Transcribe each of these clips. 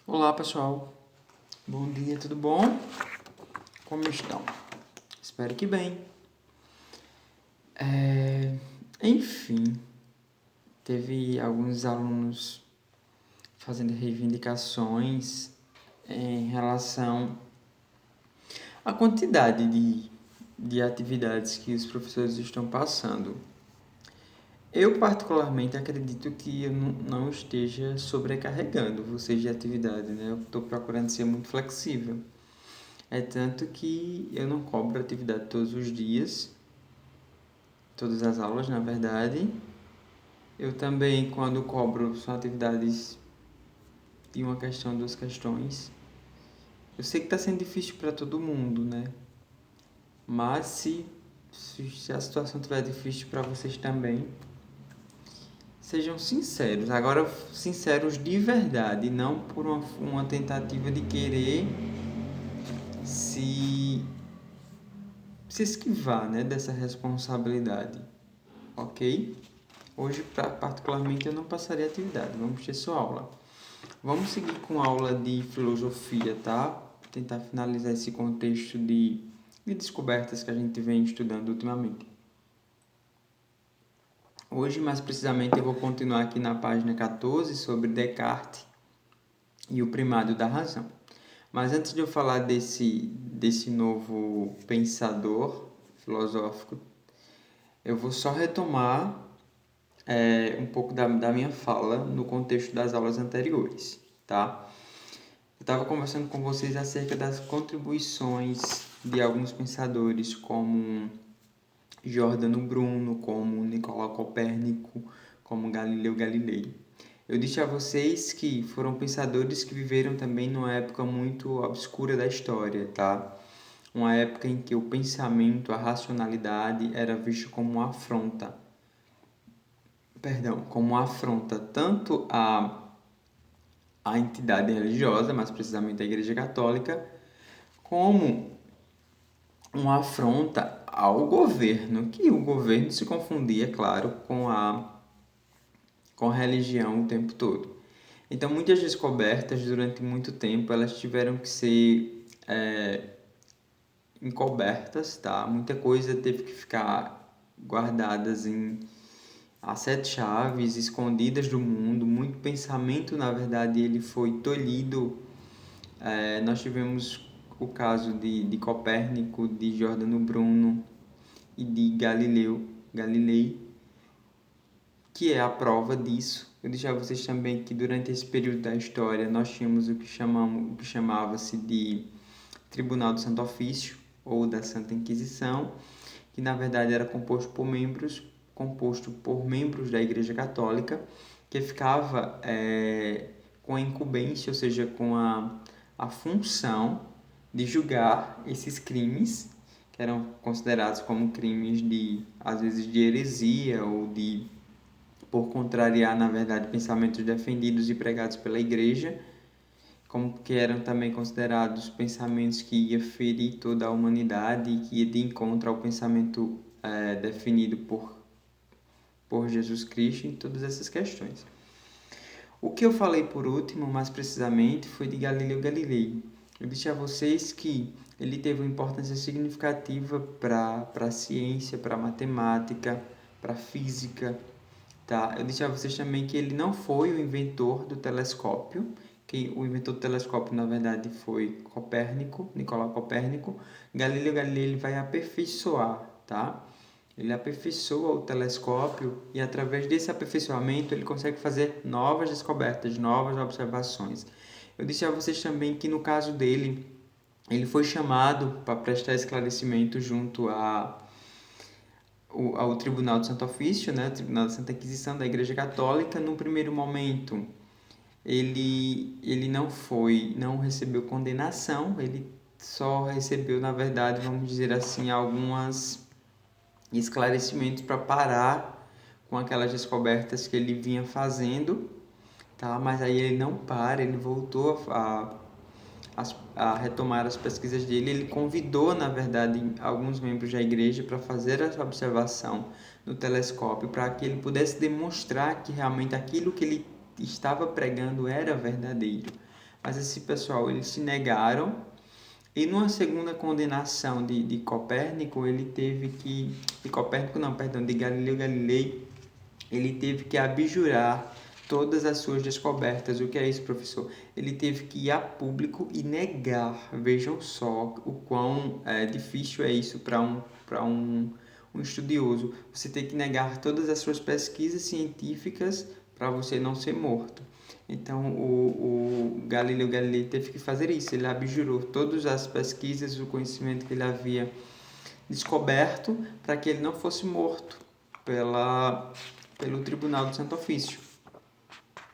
Olá pessoal, bom dia, tudo bom? Como estão? Espero que bem. Enfim, teve alguns alunos fazendo reivindicações em relação à quantidade de atividades que os professores estão passando. Eu particularmente acredito que eu não esteja sobrecarregando vocês de atividade, né? Eu estou procurando ser muito flexível. É tanto que eu não cobro atividade todos os dias, todas as aulas, na verdade. Eu também, quando cobro, são atividades de uma questão, duas questões. Eu sei que está sendo difícil para todo mundo, né? Mas se a situação estiver difícil para vocês também, sejam sinceros. Agora, sinceros de verdade, não por uma tentativa de querer se, se esquivar, né, dessa responsabilidade, ok? Hoje, particularmente, eu não passaria atividade, vamos ter sua aula. Vamos seguir com a aula de filosofia, tá? Tentar finalizar esse contexto de descobertas que a gente vem estudando ultimamente. Hoje, mais precisamente, eu vou continuar aqui na página 14 sobre Descartes e o primado da razão. Mas antes de eu falar desse novo pensador filosófico, eu vou só retomar um pouco da minha fala no contexto das aulas anteriores, tá? Eu estava conversando com vocês acerca das contribuições de alguns pensadores como Giordano Bruno, como Nicolau Copérnico, como Galileu Galilei. Eu disse a vocês que foram pensadores que viveram também numa época muito obscura da história, tá? Uma época em que o pensamento, a racionalidade era visto como uma afronta. Como uma afronta tanto a entidade religiosa, mais precisamente a Igreja Católica, como uma afronta ao governo, que o governo se confundia, claro, com a religião o tempo todo. Então, muitas descobertas durante muito tempo elas tiveram que ser encobertas, tá? Muita coisa teve que ficar guardadas a sete chaves, escondidas do mundo. Muito pensamento, na verdade, ele foi tolhido. Nós tivemos o caso de Copérnico, de Giordano Bruno e de Galilei, que é a prova disso. Eu disse a vocês também que durante esse período da história nós tínhamos o que chamava-se de Tribunal do Santo Ofício ou da Santa Inquisição, que na verdade era composto por membros da Igreja Católica, que ficava com a incumbência, ou seja, com a função de julgar esses crimes, que eram considerados como crimes às vezes, de heresia ou por contrariar, na verdade, pensamentos defendidos e pregados pela Igreja, como que eram também considerados pensamentos que ia ferir toda a humanidade e que ia de encontro ao pensamento definido por Jesus Cristo em todas essas questões. O que eu falei por último, mais precisamente, foi de Galileu Galilei. Eu disse a vocês que ele teve uma importância significativa para a ciência, para a matemática, para a física. Tá? Eu disse a vocês também que ele não foi o inventor do telescópio, que o inventor do telescópio, na verdade, foi Copérnico, Nicolau Copérnico. Galileu Galilei ele vai aperfeiçoar, tá? Ele aperfeiçoa o telescópio e, através desse aperfeiçoamento, ele consegue fazer novas descobertas, novas observações. Eu disse a vocês também que, no caso dele, ele foi chamado para prestar esclarecimento junto ao Tribunal do Santo Ofício, né, Tribunal da Santa Inquisição da Igreja Católica. No primeiro momento, ele não recebeu condenação, ele só recebeu, na verdade, vamos dizer assim, algumas esclarecimentos para parar com aquelas descobertas que ele vinha fazendo, tá? Mas aí ele não para, ele voltou a retomar as pesquisas dele. Ele convidou, na verdade, alguns membros da igreja para fazer essa observação no telescópio, para que ele pudesse demonstrar que realmente aquilo que ele estava pregando era verdadeiro. Mas esse pessoal, eles se negaram, e numa segunda condenação de Copérnico, ele teve que... De Copérnico não, perdão, de Galileu Galilei, ele teve que abjurar todas as suas descobertas. O que é isso, professor? Ele teve que ir a público e negar. Vejam só o quão difícil é isso para um estudioso. Você tem que negar todas as suas pesquisas científicas para você não ser morto. Então, o Galileu Galilei teve que fazer isso. Ele abjurou todas as pesquisas, o conhecimento que ele havia descoberto, para que ele não fosse morto pelo Tribunal do Santo Ofício.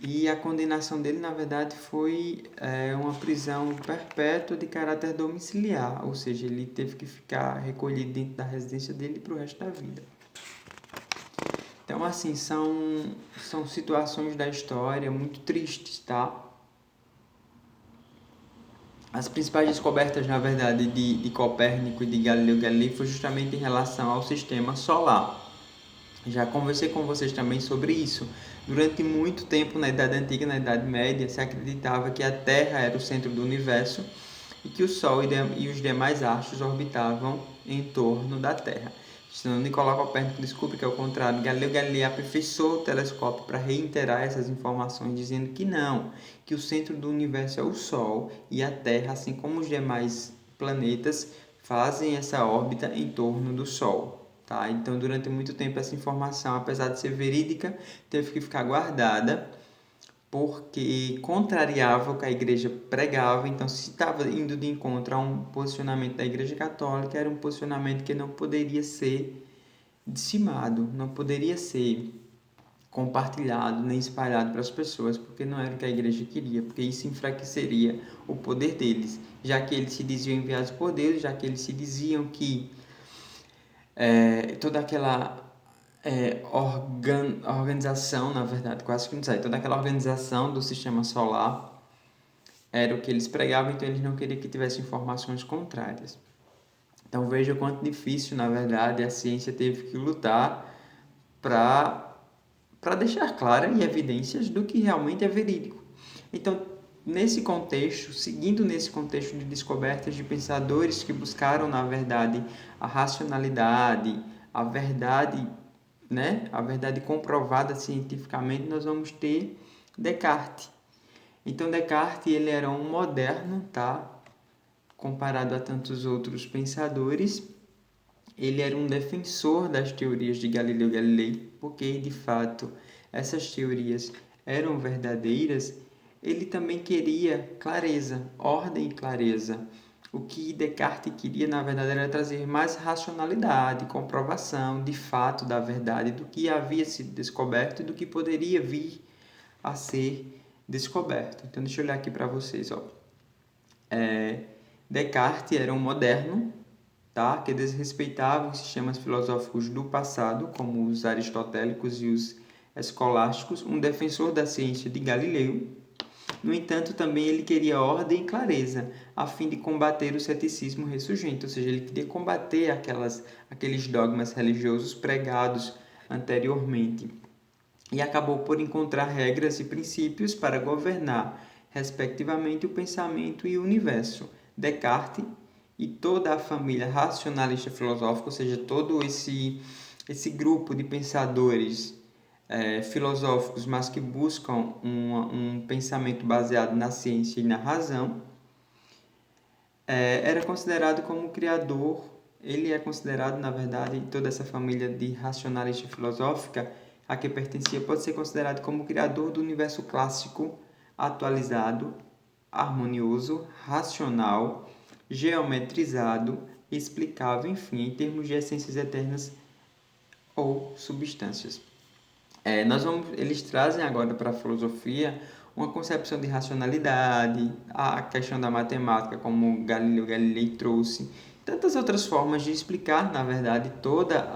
E a condenação dele, na verdade, foi uma prisão perpétua de caráter domiciliar, ou seja, ele teve que ficar recolhido dentro da residência dele para o resto da vida. Então, assim, são situações da história muito tristes, tá? As principais descobertas, na verdade, de Copérnico e de Galileu Galilei foi justamente em relação ao sistema solar. Já conversei com vocês também sobre isso. Durante muito tempo, na Idade Antiga, na Idade Média, se acreditava que a Terra era o centro do universo e que o Sol e os demais astros orbitavam em torno da Terra. Senão Nicolau Copérnico descobre que é o contrário. Galileu Galilei aperfeiçoou o telescópio para reiterar essas informações, dizendo que não, que o centro do universo é o Sol e a Terra, assim como os demais planetas, fazem essa órbita em torno do Sol. Tá? Então, durante muito tempo, essa informação, apesar de ser verídica, teve que ficar guardada, porque contrariava o que a igreja pregava. Então, se estava indo de encontro a um posicionamento da igreja católica, era um posicionamento que não poderia ser dizimado, não poderia ser compartilhado nem espalhado para as pessoas, porque não era o que a igreja queria, porque isso enfraqueceria o poder deles, já que eles se diziam enviados por Deus, já que eles se diziam que toda aquela organização, na verdade, quase que não sei, toda aquela organização do sistema solar era o que eles pregavam, então eles não queriam que tivesse informações contrárias. Então veja o quanto difícil, na verdade, a ciência teve que lutar para deixar claras e evidências do que realmente é verídico. Então, nesse contexto, seguindo nesse contexto de descobertas de pensadores que buscaram, na verdade, a racionalidade, a verdade, né? A verdade comprovada cientificamente, nós vamos ter Descartes. Então, Descartes, ele era um moderno, tá? Comparado a tantos outros pensadores, ele era um defensor das teorias de Galileu Galilei, porque, de fato, essas teorias eram verdadeiras. Ele também queria clareza, ordem e clareza. O que Descartes queria, na verdade, era trazer mais racionalidade, comprovação, de fato, da verdade, do que havia sido descoberto e do que poderia vir a ser descoberto. Então, deixa eu olhar aqui para vocês. Descartes era um moderno, tá? Que desrespeitava os sistemas filosóficos do passado, como os aristotélicos e os escolásticos, um defensor da ciência de Galileu. No entanto, também ele queria ordem e clareza, a fim de combater o ceticismo ressurgente, ou seja, ele queria combater aqueles dogmas religiosos pregados anteriormente. E acabou por encontrar regras e princípios para governar, respectivamente, o pensamento e o universo. Descartes e toda a família racionalista filosófica, ou seja, todo esse grupo de pensadores filosóficos, mas que buscam um pensamento baseado na ciência e na razão, era considerado como criador. Ele é considerado, na verdade, toda essa família de racionalista filosófica a que pertencia pode ser considerado como criador do universo clássico atualizado, harmonioso, racional, geometrizado, explicável, enfim, em termos de essências eternas ou substâncias. Eles trazem agora para a filosofia uma concepção de racionalidade, a questão da matemática, como Galileu Galilei trouxe, tantas outras formas de explicar, na verdade, toda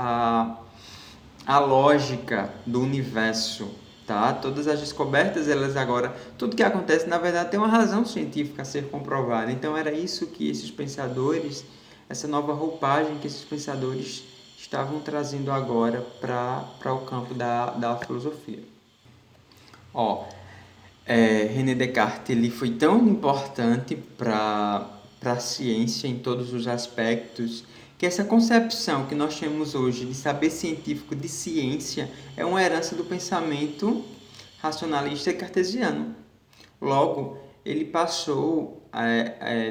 a lógica do universo, tá? Todas as descobertas, elas agora, tudo que acontece, na verdade, tem uma razão científica a ser comprovada. Então, era isso que esses pensadores, essa nova roupagem que esses pensadores estavam trazendo agora para o campo da filosofia. René Descartes ele foi tão importante para a ciência em todos os aspectos que essa concepção que nós temos hoje de saber científico de ciência é uma herança do pensamento racionalista e cartesiano. Logo, ele passou,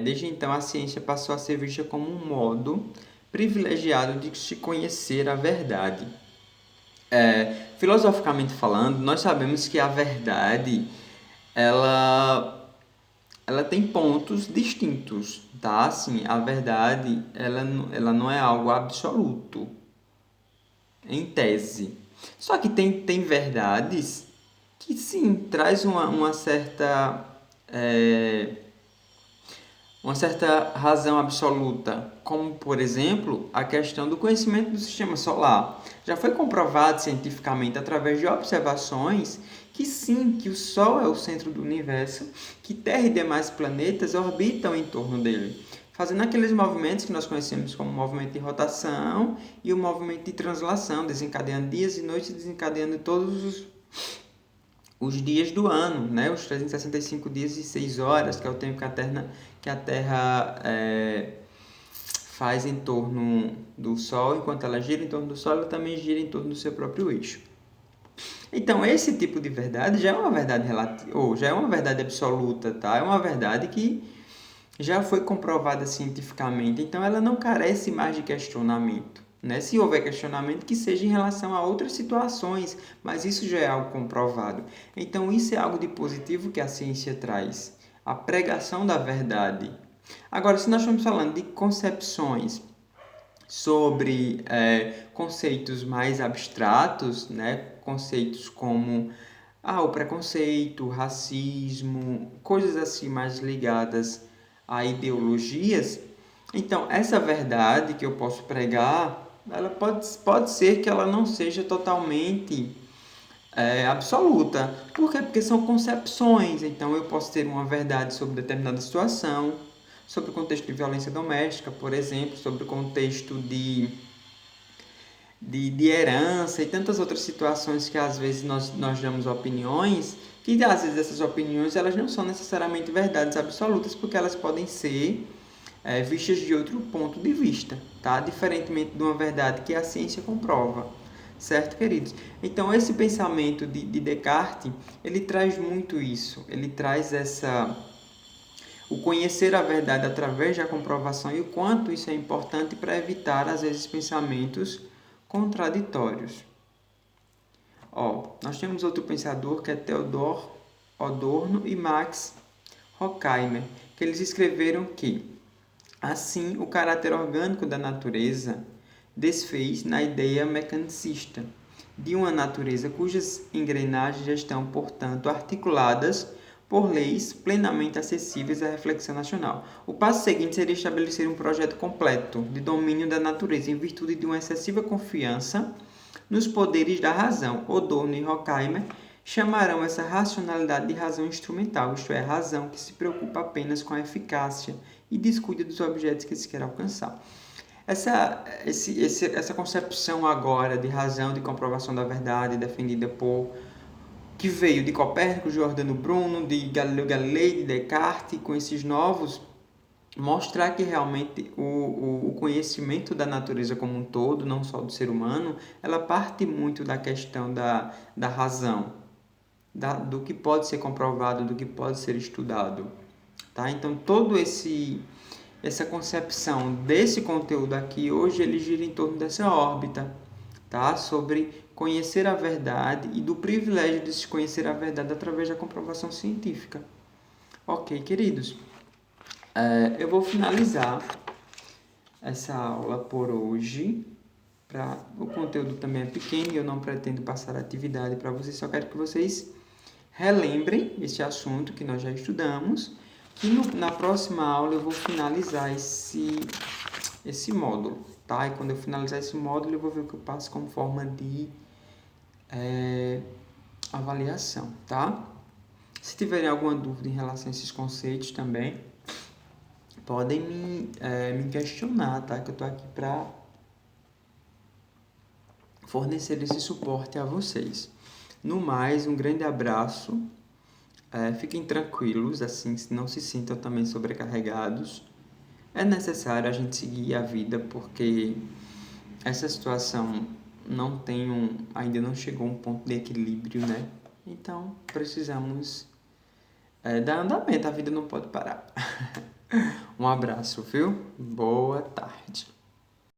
desde então a ciência passou a ser vista como um modo privilegiado de se conhecer a verdade. Filosoficamente falando, nós sabemos que a verdade ela, ela tem pontos distintos, tá? Assim, a verdade ela não é algo absoluto, em tese. Só que tem verdades que sim, traz uma certa razão absoluta, como por exemplo a questão do conhecimento do sistema solar. Já foi comprovado cientificamente através de observações que sim, que o Sol é o centro do universo, que Terra e demais planetas orbitam em torno dele, fazendo aqueles movimentos que nós conhecemos como movimento de rotação e o movimento de translação, desencadeando dias e noites, desencadeando todos os dias do ano, né? Os 365 dias e 6 horas, que é o tempo que a Terra faz em torno do Sol, enquanto ela gira em torno do Sol, ela também gira em torno do seu próprio eixo. Então, esse tipo de verdade já é uma verdade relativa, ou já é uma verdade absoluta, tá? É uma verdade que já foi comprovada cientificamente, então ela não carece mais de questionamento. Né? Se houver questionamento, que seja em relação a outras situações, mas isso já é algo comprovado. Então, isso é algo de positivo que a ciência traz, a pregação da verdade. Agora, se nós estamos falando de concepções sobre conceitos mais abstratos, né? Conceitos como o preconceito, o racismo, coisas assim mais ligadas a ideologias. Então, essa verdade que eu posso pregar, ela pode ser que ela não seja totalmente absoluta. Por quê? Porque são concepções. Então, eu posso ter uma verdade sobre determinada situação, sobre o contexto de violência doméstica, por exemplo, sobre o contexto de herança e tantas outras situações que às vezes nós damos opiniões, que às vezes essas opiniões elas não são necessariamente verdades absolutas, porque elas podem ser vistas de outro ponto de vista, tá? Diferentemente de uma verdade que a ciência comprova. Certo, queridos? Então, esse pensamento de Descartes, ele traz muito isso. Ele traz o conhecer a verdade através da comprovação e o quanto isso é importante para evitar, às vezes, pensamentos contraditórios. Nós temos outro pensador que é Theodor Adorno e Max Horkheimer, que eles escreveram que, assim, o caráter orgânico da natureza desfez na ideia mecanicista de uma natureza cujas engrenagens já estão, portanto, articuladas por leis plenamente acessíveis à reflexão nacional. O passo seguinte seria estabelecer um projeto completo de domínio da natureza em virtude de uma excessiva confiança nos poderes da razão. Adorno e Horkheimer chamarão essa racionalidade de razão instrumental, isto é, razão que se preocupa apenas com a eficácia e descuida dos objetos que se quer alcançar. Essa concepção agora de razão, de comprovação da verdade, defendida que veio de Copérnico, Giordano Bruno, de Galileu Galilei, de Descartes, com esses novos, mostrar que realmente o conhecimento da natureza como um todo, não só do ser humano, ela parte muito da questão da razão, do que pode ser comprovado, do que pode ser estudado. Tá? Então, essa concepção desse conteúdo aqui, hoje ele gira em torno dessa órbita, tá? Sobre conhecer a verdade e do privilégio de se conhecer a verdade através da comprovação científica. Ok, queridos? Eu vou finalizar essa aula por hoje. O conteúdo também é pequeno e eu não pretendo passar a atividade para vocês, só quero que vocês relembrem esse assunto que nós já estudamos, que na próxima aula eu vou finalizar esse módulo, tá? E quando eu finalizar esse módulo, eu vou ver o que eu passo como forma de avaliação, tá? Se tiverem alguma dúvida em relação a esses conceitos também, podem me questionar, tá? Que eu tô aqui para fornecer esse suporte a vocês. No mais, um grande abraço. Fiquem tranquilos, assim, não se sintam também sobrecarregados. É necessário a gente seguir a vida porque essa situação ainda não chegou a um ponto de equilíbrio, né? Então, precisamos dar andamento, a vida não pode parar. Um abraço, viu? Boa tarde.